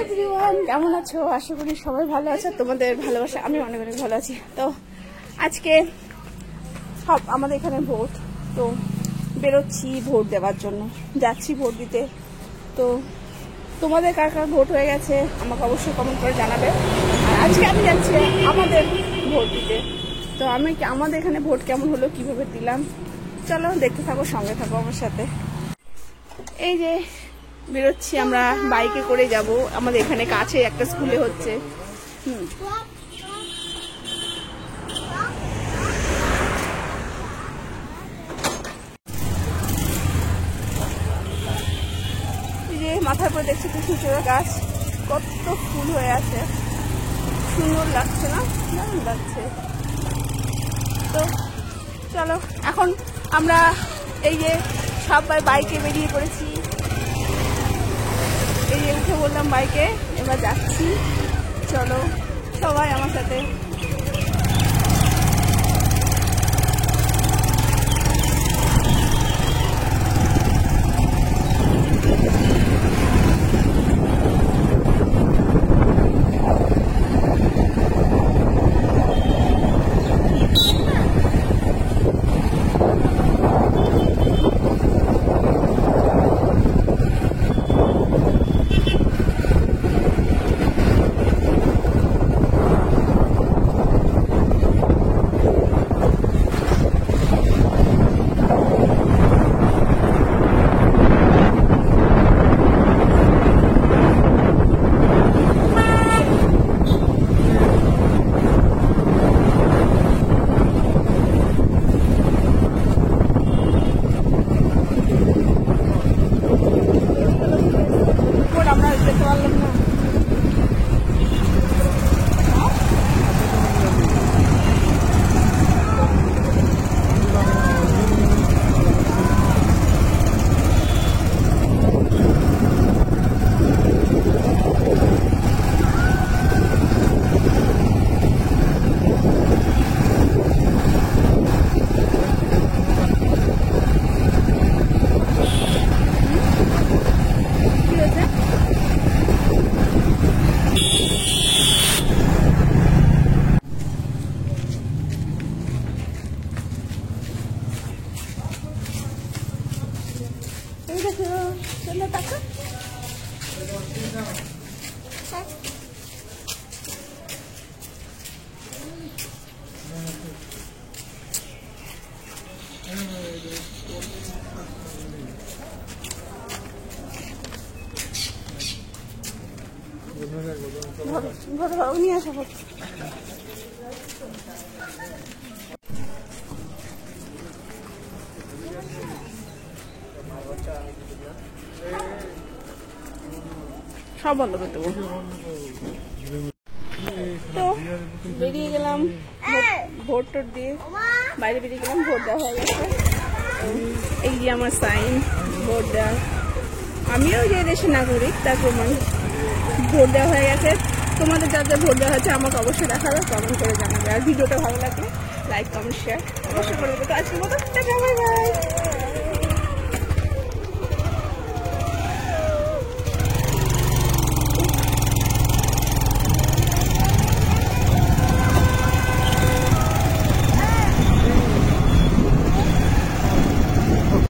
Everyone, কেমন আছো? আশা করি সবাই ভালো আছে। তোমাদের ভালোবাসা আমি অনেক অনেক ভালো আছি। তো আজকে সব আমাদের এখানে ভোট, তো বেরোচ্ছি ভোট দেওয়ার জন্য, যাচ্ছি ভোট দিতে। তো তোমাদের কার কার ভোট হয়ে গেছে আমাকে অবশ্যই কমেন্ট করে জানাবে। আর আজকে আমি যাচ্ছি আমাদের ভোট দিতে। তো আমাদের এখানে ভোট কেমন হলো, কিভাবে দিলাম, চলো দেখতে থাকো, সঙ্গে থাকো আমার সাথে। এই যে বেরোচ্ছি আমরা, বাইকে করে যাব। আমাদের এখানে কাছে একটা স্কুলে হচ্ছে। এই যে মাথার উপরে দেখছি কৃষ্ণচূড়া গাছ, কত ফুল হয়ে আছে, সুন্দর লাগছে না? দারুণ লাগছে। তো চলো এখন আমরা এই যে সবাই বাইকে বেরিয়ে পড়েছি। এই যে উঠে বললাম বাইকে, এবার যাচ্ছি। চলো সবাই আমার সাথে। নিয়ে আসা হচ্ছে। সব বন্ধ করতে বল। তো বেরিয়ে গেলাম ভোট টোট দিয়ে, বাইরে বেরিয়ে গেলাম, ভোট দেওয়া হয়ে গেছে। এই যে আমার সাইন, ভোট দেওয়া। আমিও যে দেশের নাগরিক তার প্রমাণ। ভোট দেওয়া হয়ে গেছে। তোমাদের যাদের ভোট দেওয়া হয়েছে আমাকে অবশ্যই দেখাবে, কমেন্ট করে জানাবে। আর ভিডিওটা ভালো লাগলে লাইক কমেন্ট শেয়ার অবশ্যই করে দেবে। তো আজকের মতো টাটা, বাই বাই।